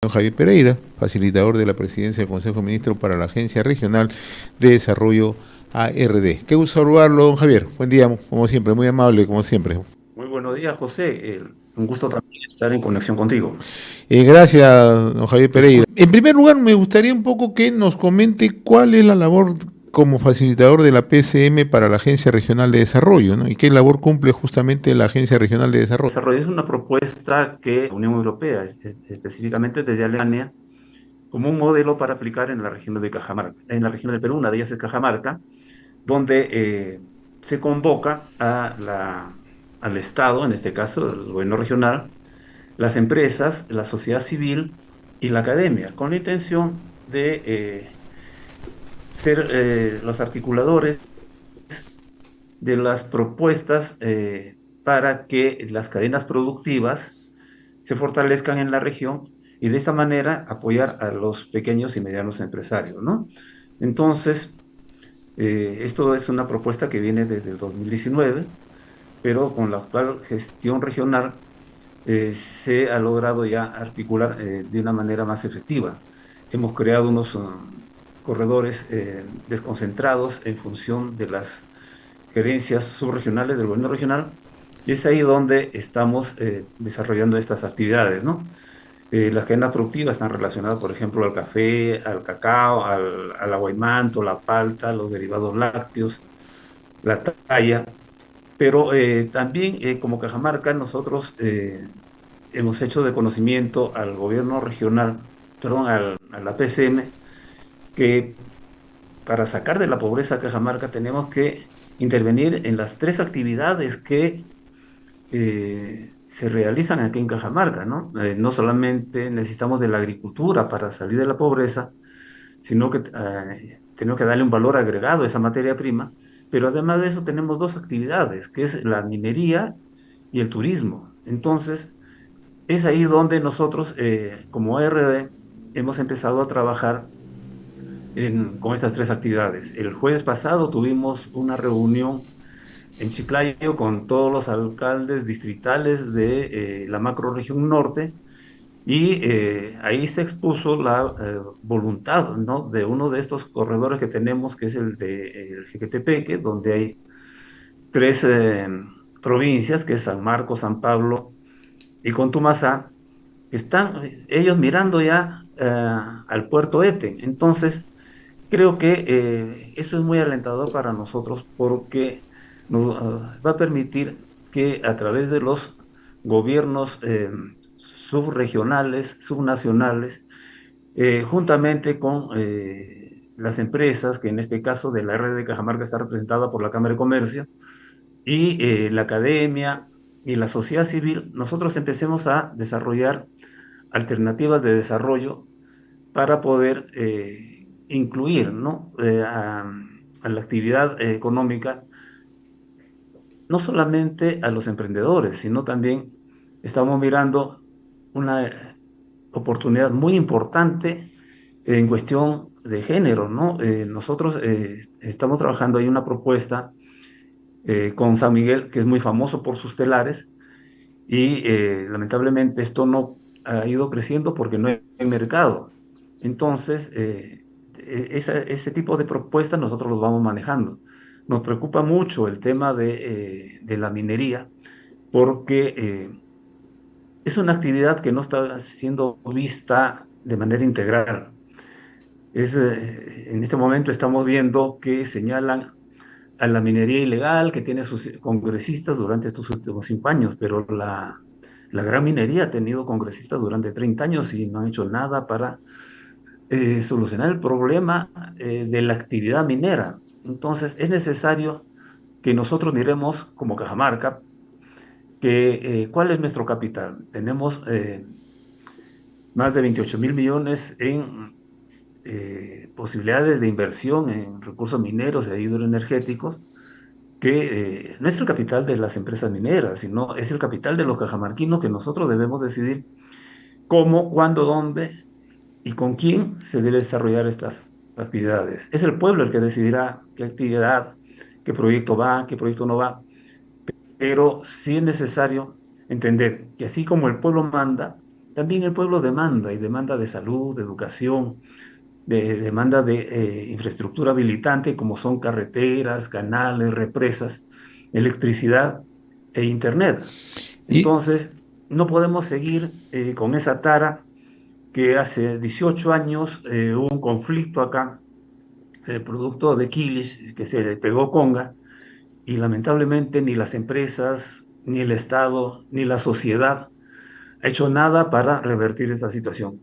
don Javier Pereira, facilitador de la presidencia del Consejo de Ministros para la Agencia Regional de Desarrollo ARD. Qué gusto saludarlo, don Javier. Buen día, como siempre, muy amable, como siempre. Muy buenos días, José. Un gusto también estar en conexión contigo. Gracias, don Javier Te Pereira. escucho. En primer lugar, me gustaría un poco que nos comente cuál es la labor como facilitador de la PCM para la Agencia Regional de Desarrollo, ¿no? Y qué labor cumple justamente la Agencia Regional de Desarrollo. Desarrollo es una propuesta que la Unión Europea, específicamente desde Alemania, como un modelo para aplicar en la región de Cajamarca, en la región del Perú, una de ellas es Cajamarca, donde se convoca al Estado, en este caso el gobierno regional, las empresas, la sociedad civil y la academia, con la intención de ser los articuladores de las propuestas para que las cadenas productivas se fortalezcan en la región y de esta manera apoyar a los pequeños y medianos empresarios, ¿no? Entonces, esto es una propuesta que viene desde el 2019, pero con la actual gestión regional se ha logrado ya articular de una manera más efectiva. Hemos creado unos corredores desconcentrados en función de las gerencias subregionales del gobierno regional, y es ahí donde estamos desarrollando estas actividades, ¿no? Las cadenas productivas están relacionadas, por ejemplo, al café, al cacao, al aguaimanto, la palta, los derivados lácteos, la talla, pero también como Cajamarca nosotros hemos hecho de conocimiento al gobierno regional, perdón, a la PCM, que para sacar de la pobreza a Cajamarca tenemos que intervenir en las tres actividades que se realizan aquí en Cajamarca, ¿no? No solamente necesitamos de la agricultura para salir de la pobreza, sino que tenemos que darle un valor agregado a esa materia prima, pero además de eso tenemos dos actividades, que es la minería y el turismo. Entonces, es ahí donde nosotros, como RD, hemos empezado a trabajar con estas tres actividades. El jueves pasado tuvimos una reunión en Chiclayo con todos los alcaldes distritales de la macrorregión norte y ahí se expuso la voluntad, ¿no?, de uno de estos corredores que tenemos, que es el de el Jequetepeque, donde hay tres provincias, que es San Marcos, San Pablo y Contumazá, que están ellos mirando ya al puerto Eten. Entonces, creo que eso es muy alentador para nosotros porque nos va a permitir que a través de los gobiernos subregionales, subnacionales, juntamente con las empresas, que en este caso de la red de Cajamarca está representada por la Cámara de Comercio, y la academia y la sociedad civil, nosotros empecemos a desarrollar alternativas de desarrollo para poder incluir, ¿no?, a la actividad económica, no solamente a los emprendedores, sino también estamos mirando una oportunidad muy importante en cuestión de género, ¿no? Nosotros estamos trabajando ahí una propuesta con San Miguel, que es muy famoso por sus telares, y lamentablemente esto no ha ido creciendo porque no hay mercado. Entonces, ese tipo de propuestas nosotros los vamos manejando. Nos preocupa mucho el tema de la minería porque es una actividad que no está siendo vista de manera integral. En este momento estamos viendo que señalan a la minería ilegal que tiene sus congresistas durante estos últimos 5 años, pero la gran minería ha tenido congresistas durante 30 años y no han hecho nada para solucionar el problema de la actividad minera. Entonces, es necesario que nosotros miremos como Cajamarca que cuál es nuestro capital. Tenemos más de 28.000 millones en posibilidades de inversión en recursos mineros e hidroenergéticos, que no es el capital de las empresas mineras, sino es el capital de los cajamarquinos, que nosotros debemos decidir cómo, cuándo, dónde y con quién se debe desarrollar estas actividades. Es el pueblo el que decidirá qué actividad, qué proyecto va, qué proyecto no va, pero sí es necesario entender que así como el pueblo manda, también el pueblo demanda, y demanda de salud, de educación, demanda de infraestructura habilitante, como son carreteras, canales, represas, electricidad e internet. Y, Entonces, no podemos seguir con esa tara que hace 18 años hubo un conflicto acá, producto de Quilis, que se le pegó conga, y lamentablemente ni las empresas, ni el Estado, ni la sociedad ha hecho nada para revertir esta situación.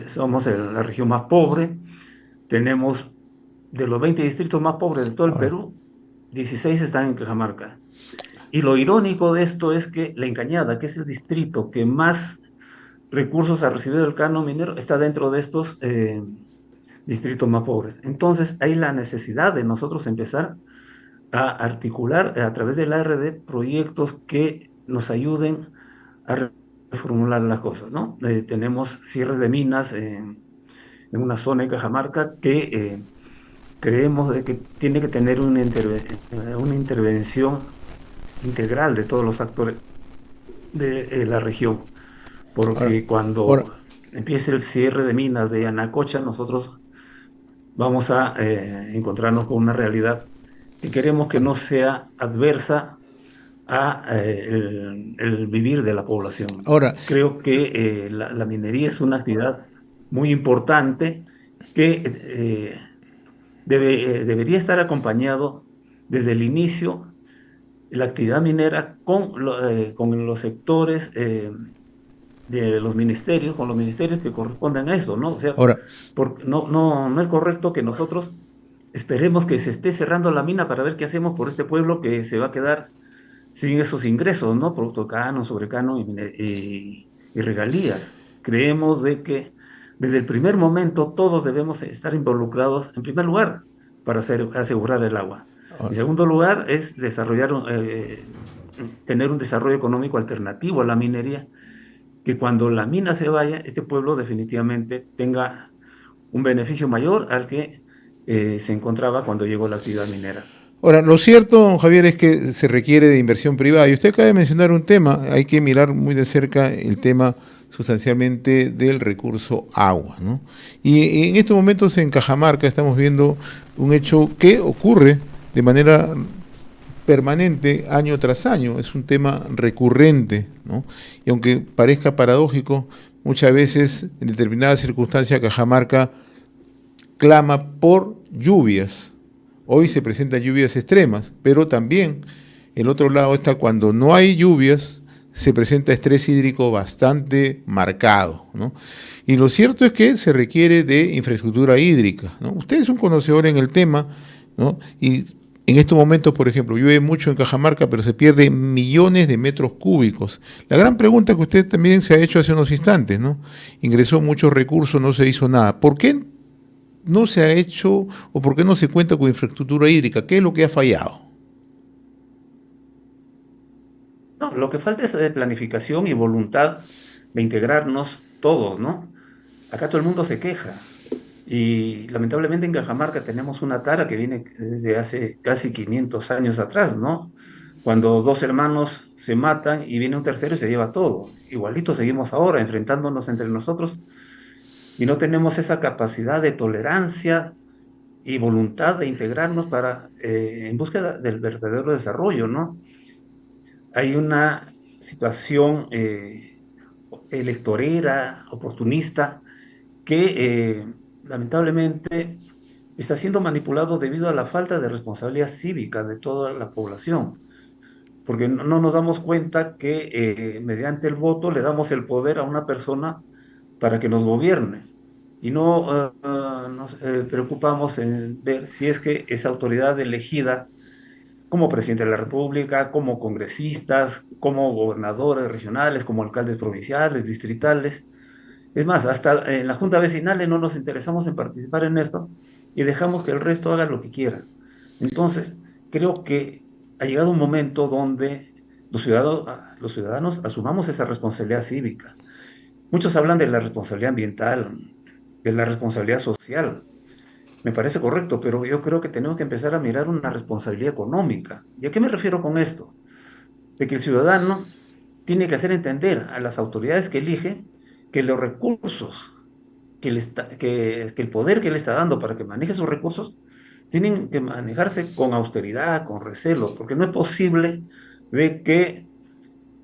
Somos la región más pobre, tenemos de los 20 distritos más pobres de todo el ahora, Perú, 16 están en Cajamarca. Y lo irónico de esto es que La Encañada, que es el distrito que más recursos ha recibido el canon minero, está dentro de estos distritos más pobres. Entonces, hay la necesidad de nosotros empezar a articular a través del ARD proyectos que nos ayuden a reformular las cosas, ¿no? Tenemos cierres de minas en una zona en Cajamarca que creemos de que tiene que tener una intervención integral de todos los actores de la región, ahora, porque ahora, cuando empiece el cierre de minas de Yanacocha, nosotros vamos a encontrarnos con una realidad que queremos que ahora, no sea adversa a el vivir de la población. ahora, Creo que la minería es una actividad muy importante que debería estar acompañado desde el inicio la actividad minera con los sectores de los ministerios, con los ministerios que corresponden a eso, ¿no? O sea, ahora, no es correcto que nosotros esperemos que se esté cerrando la mina para ver qué hacemos por este pueblo que se va a quedar sin esos ingresos, ¿no? Producto de canon, sobrecano y regalías. Creemos de que desde el primer momento todos debemos estar involucrados, en primer lugar, para asegurar el agua. En ahora. segundo lugar, es tener un desarrollo económico alternativo a la minería, que cuando la mina se vaya, este pueblo definitivamente tenga un beneficio mayor al que se encontraba cuando llegó la actividad minera. Ahora, lo cierto, don Javier, es que se requiere de inversión privada. Y usted acaba de mencionar un tema, hay que mirar muy de cerca el tema sustancialmente del recurso agua, ¿no? Y en estos momentos en Cajamarca estamos viendo un hecho que ocurre de manera permanente año tras año, es un tema recurrente, ¿no? Y aunque parezca paradójico, muchas veces en determinadas circunstancias Cajamarca clama por lluvias. Hoy se presentan lluvias extremas, pero también el otro lado está cuando no hay lluvias, se presenta estrés hídrico bastante marcado, ¿no? Y lo cierto es que se requiere de infraestructura hídrica, ¿no? Usted es un conocedor en el tema, ¿no? Y en estos momentos, por ejemplo, llueve mucho en Cajamarca, pero se pierden millones de metros cúbicos. La gran pregunta que usted también se ha hecho hace unos instantes, ¿no? Ingresó muchos recursos, no se hizo nada. ¿Por qué no se ha hecho o por qué no se cuenta con infraestructura hídrica? ¿Qué es lo que ha fallado? No, lo que falta es planificación y voluntad de integrarnos todos, ¿no? Acá todo el mundo se queja y lamentablemente en Cajamarca tenemos una tara que viene desde hace casi 500 años atrás, ¿no? Cuando dos hermanos se matan y viene un tercero y se lleva todo. Igualito seguimos ahora enfrentándonos entre nosotros y no tenemos esa capacidad de tolerancia y voluntad de integrarnos en búsqueda del verdadero desarrollo, ¿no? Hay una situación electorera, oportunista, que lamentablemente está siendo manipulado debido a la falta de responsabilidad cívica de toda la población, porque no nos damos cuenta que mediante el voto le damos el poder a una persona para que nos gobierne y no nos preocupamos en ver si es que esa autoridad elegida como presidente de la República, como congresistas, como gobernadores regionales, como alcaldes provinciales, distritales. Es más, hasta en la junta vecinales no nos interesamos en participar en esto y dejamos que el resto haga lo que quiera. Entonces, creo que ha llegado un momento donde los ciudadanos asumamos esa responsabilidad cívica. Muchos hablan de la responsabilidad ambiental, de la responsabilidad social. Me parece correcto, pero yo creo que tenemos que empezar a mirar una responsabilidad económica. ¿Y a qué me refiero con esto? De que el ciudadano tiene que hacer entender a las autoridades que elige que los recursos que el poder que le está dando para que maneje sus recursos tienen que manejarse con austeridad, con recelo, porque no es posible de que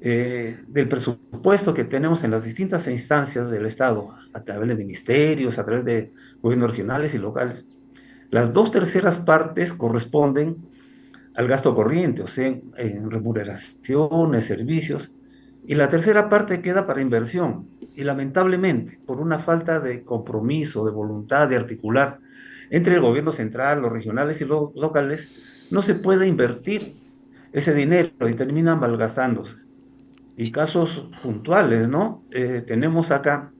del presupuesto que tenemos en las distintas instancias del Estado, a través de ministerios, a través de gobiernos regionales y locales, las dos terceras partes corresponden al gasto corriente, o sea, en remuneraciones, servicios, y la tercera parte queda para inversión. Y lamentablemente, por una falta de compromiso, de voluntad de articular entre el gobierno central, los regionales y los locales, no se puede invertir ese dinero y terminan malgastándose. Y casos puntuales, ¿no? Tenemos acá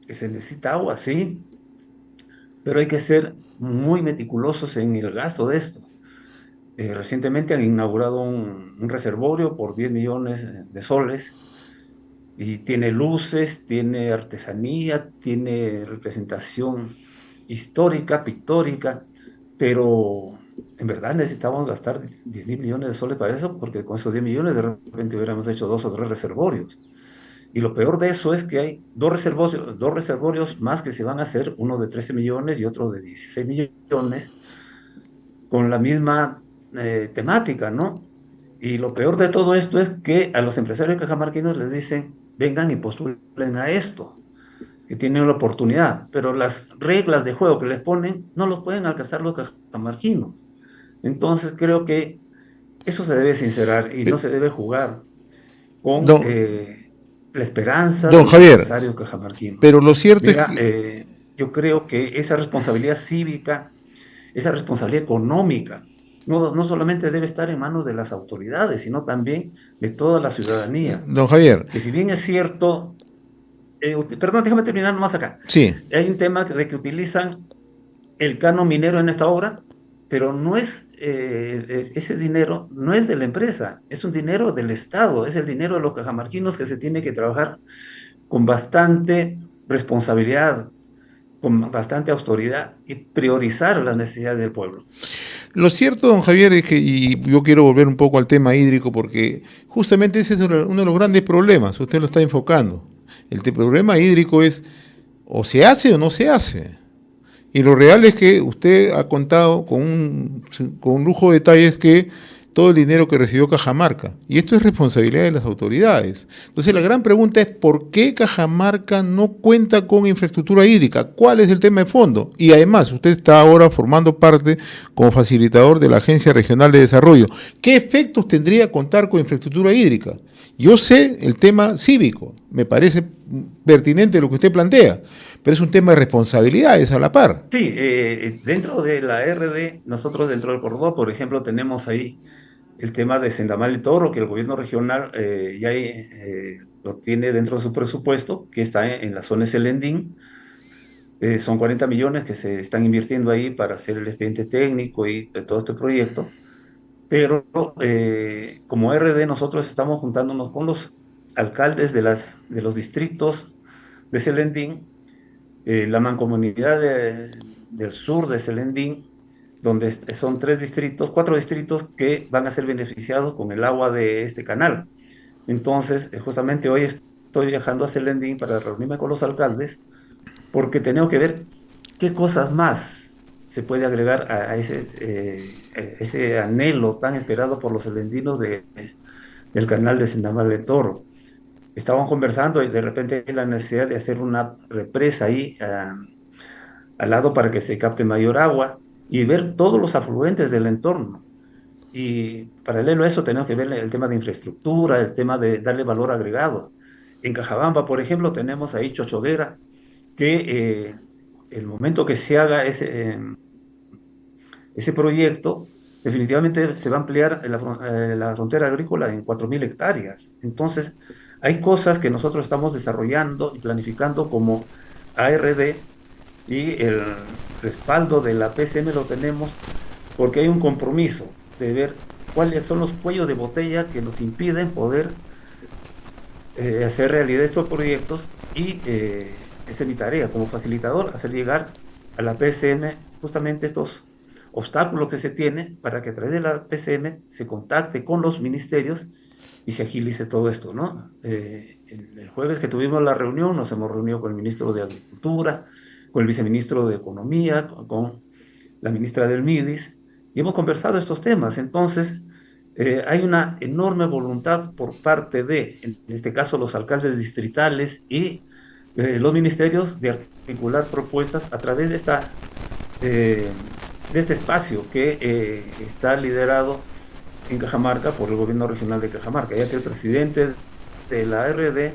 que se necesita agua, sí, pero hay que ser muy meticulosos en el gasto de esto. Recientemente han inaugurado un reservorio por 10 millones de soles y tiene luces, tiene artesanía, tiene representación histórica, pictórica, pero en verdad necesitamos gastar 10 mil millones de soles para eso, porque con esos 10 millones de repente hubiéramos hecho 2 o 3 reservorios. Y lo peor de eso es que hay dos reservorios más que se van a hacer, uno de 13 millones y otro de 16 millones, con la misma temática, ¿no? Y lo peor de todo esto es que a los empresarios cajamarquinos les dicen, vengan y postulen a esto, que tienen la oportunidad, pero las reglas de juego que les ponen no los pueden alcanzar los cajamarquinos. Entonces creo que eso se debe sincerar y no Pe- se debe jugar con Don, la esperanza don del Javier, empresario cajamarquino. pero lo cierto es Mira, que, yo creo que esa responsabilidad cívica, esa responsabilidad económica, no solamente debe estar en manos de las autoridades, sino también de toda la ciudadanía. don Javier, Que si bien es cierto, perdón, déjame terminar nomás acá. sí, Hay un tema de que utilizan el canon minero en esta obra, pero no ese dinero no es de la empresa, es un dinero del Estado, es el dinero de los cajamarquinos que se tiene que trabajar con bastante responsabilidad, con bastante autoridad y priorizar las necesidades del pueblo. lo cierto, don Javier, es que, y yo quiero volver un poco al tema hídrico, porque justamente ese es uno de los grandes problemas, usted lo está enfocando. El problema hídrico es o se hace o no se hace. Y lo real es que usted ha contado con un lujo de detalles que todo el dinero que recibió Cajamarca. Y esto es responsabilidad de las autoridades. Entonces la gran pregunta es ¿por qué Cajamarca no cuenta con infraestructura hídrica? ¿Cuál es el tema de fondo? Y además, usted está ahora formando parte como facilitador de la Agencia Regional de Desarrollo. ¿Qué efectos tendría contar con infraestructura hídrica? Yo sé el tema cívico, me parece pertinente lo que usted plantea, pero es un tema de responsabilidades a la par. Sí, dentro de la RD, nosotros dentro del Córdoba, por ejemplo, tenemos ahí el tema de Sendamal y Toro, que el gobierno regional ya lo tiene dentro de su presupuesto, que está en la zona de Selendín. Son 40 millones que se están invirtiendo ahí para hacer el expediente técnico y de todo este proyecto. Pero como RD nosotros estamos juntándonos con los alcaldes de los distritos de Selendín, la mancomunidad del sur de Selendín, donde son 3 distritos, 4 distritos que van a ser beneficiados con el agua de este canal. Entonces, justamente hoy estoy viajando a Selendín para reunirme con los alcaldes porque tenemos que ver qué cosas más se puede agregar a ese anhelo tan esperado por los selendinos del canal de Sendamal de Toro. Estaban conversando y de repente hay la necesidad de hacer una represa ahí al lado para que se capte mayor agua y ver todos los afluentes del entorno. Y paralelo a eso tenemos que ver el tema de infraestructura, el tema de darle valor agregado. En Cajabamba, por ejemplo, tenemos ahí Chochoguera, que el momento que se haga ese proyecto, definitivamente se va a ampliar la frontera agrícola en 4.000 hectáreas. Entonces, hay cosas que nosotros estamos desarrollando y planificando como ARD y el respaldo de la PCM lo tenemos porque hay un compromiso de ver cuáles son los cuellos de botella que nos impiden poder hacer realidad estos proyectos y esa es mi tarea como facilitador, hacer llegar a la PCM justamente estos obstáculos que se tienen para que a través de la PCM se contacte con los ministerios y se agilice todo esto, ¿no? El jueves que tuvimos la reunión, nos hemos reunido con el ministro de Agricultura, con el viceministro de Economía, con la ministra del MIDIS, y hemos conversado estos temas. Entonces, hay una enorme voluntad por parte de, en este caso, los alcaldes distritales y los ministerios de articular propuestas a través eh, de este espacio que está liderado en Cajamarca por el gobierno regional de Cajamarca, ya que el presidente de la ARD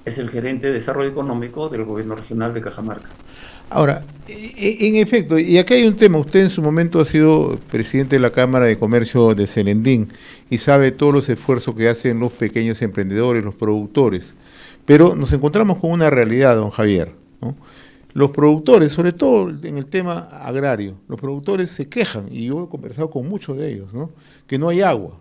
es el gerente de desarrollo económico del gobierno regional de Cajamarca. Ahora, en efecto, y acá hay un tema, usted en su momento ha sido presidente de la Cámara de Comercio de Selendín y sabe todos los esfuerzos que hacen los pequeños emprendedores, los productores, pero nos encontramos con una realidad, don Javier, ¿no? Los productores, sobre todo en el tema agrario, los productores se quejan, y yo he conversado con muchos de ellos, ¿no? Que no hay agua.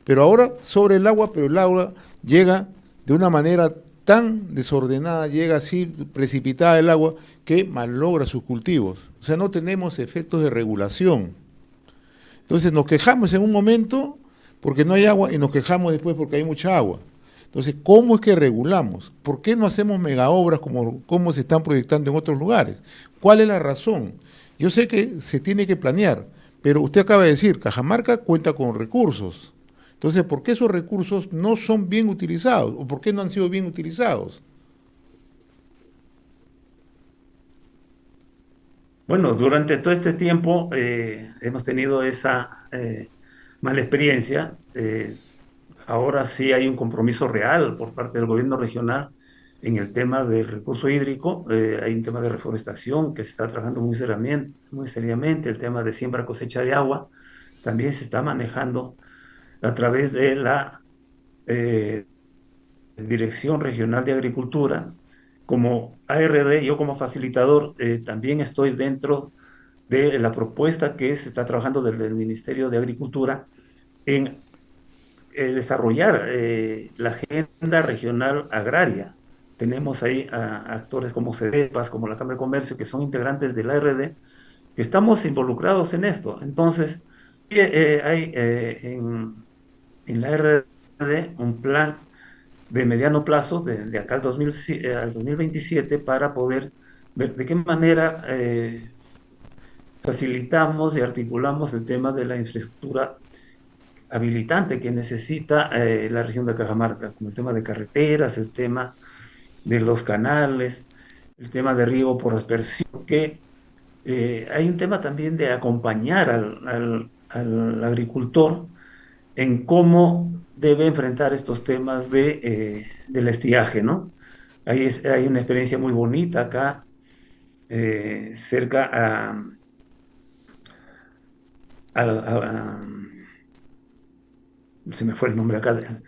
Pero ahora sobre el agua, pero el agua llega de una manera tan desordenada, llega así precipitada el agua, que malogra sus cultivos. O sea, no tenemos efectos de regulación. Entonces nos quejamos en un momento porque no hay agua y nos quejamos después porque hay mucha agua. Entonces, ¿cómo es que regulamos? ¿Por qué no hacemos megaobras como se están proyectando en otros lugares? ¿Cuál es la razón? Yo sé que se tiene que planear, pero usted acaba de decir, Cajamarca cuenta con recursos. Entonces, ¿por qué esos recursos no son bien utilizados? ¿O por qué no han sido bien utilizados? Bueno, durante todo este tiempo hemos tenido esa mala experiencia. Ahora sí hay un compromiso real por parte del gobierno regional en el tema del recurso hídrico. Hay un tema de reforestación que se está trabajando muy seriamente. El tema de siembra cosecha de agua también se está manejando a través de la eh, Dirección Regional de Agricultura. Como ARD, yo como facilitador, también estoy dentro de la propuesta que se está trabajando desde el Ministerio de Agricultura en desarrollar la agenda regional agraria. Tenemos ahí a actores como CEDEPAS, como la Cámara de Comercio, que son integrantes del ARD, que estamos involucrados en esto. Entonces, hay en la ARD un plan de mediano plazo, de acá al 2027, para poder ver de qué manera facilitamos y articulamos el tema de la infraestructura habilitante que necesita la región de Cajamarca, como el tema de carreteras, el tema de los canales, el tema de riego por aspersión, que hay un tema también de acompañar al agricultor en cómo debe enfrentar estos temas del estiaje, ¿no? Hay una experiencia muy bonita acá, cerca a- se me fue el nombre acá,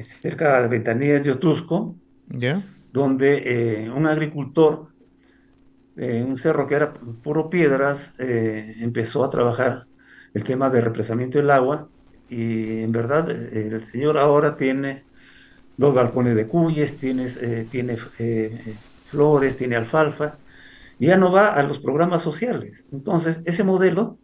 cerca de Ventanillas de Otusco, ¿Ya? donde un agricultor, un cerro que era puro piedras, empezó a trabajar el tema de represamiento del agua y en verdad el señor ahora tiene dos galpones de cuyes, tiene flores, tiene alfalfa, y ya no va a los programas sociales. Entonces, ese modelo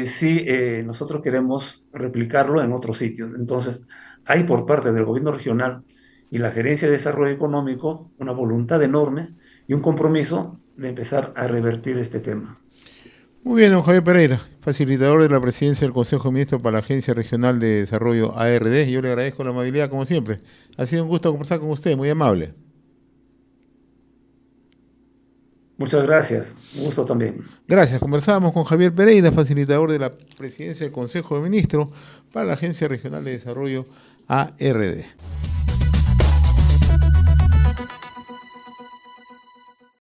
sí nosotros queremos replicarlo en otros sitios. Entonces, hay por parte del gobierno regional y la Gerencia de Desarrollo Económico una voluntad enorme y un compromiso de empezar a revertir este tema. Muy bien, don Javier Pereira, facilitador de la presidencia del Consejo de Ministros para la Agencia Regional de Desarrollo ARD. Yo le agradezco la amabilidad, como siempre. Ha sido un gusto conversar con usted, muy amable. Muchas gracias, un gusto también. Gracias. Conversábamos con Javier Pereira, facilitador de la presidencia del Consejo de Ministros para la Agencia Regional de Desarrollo ARD.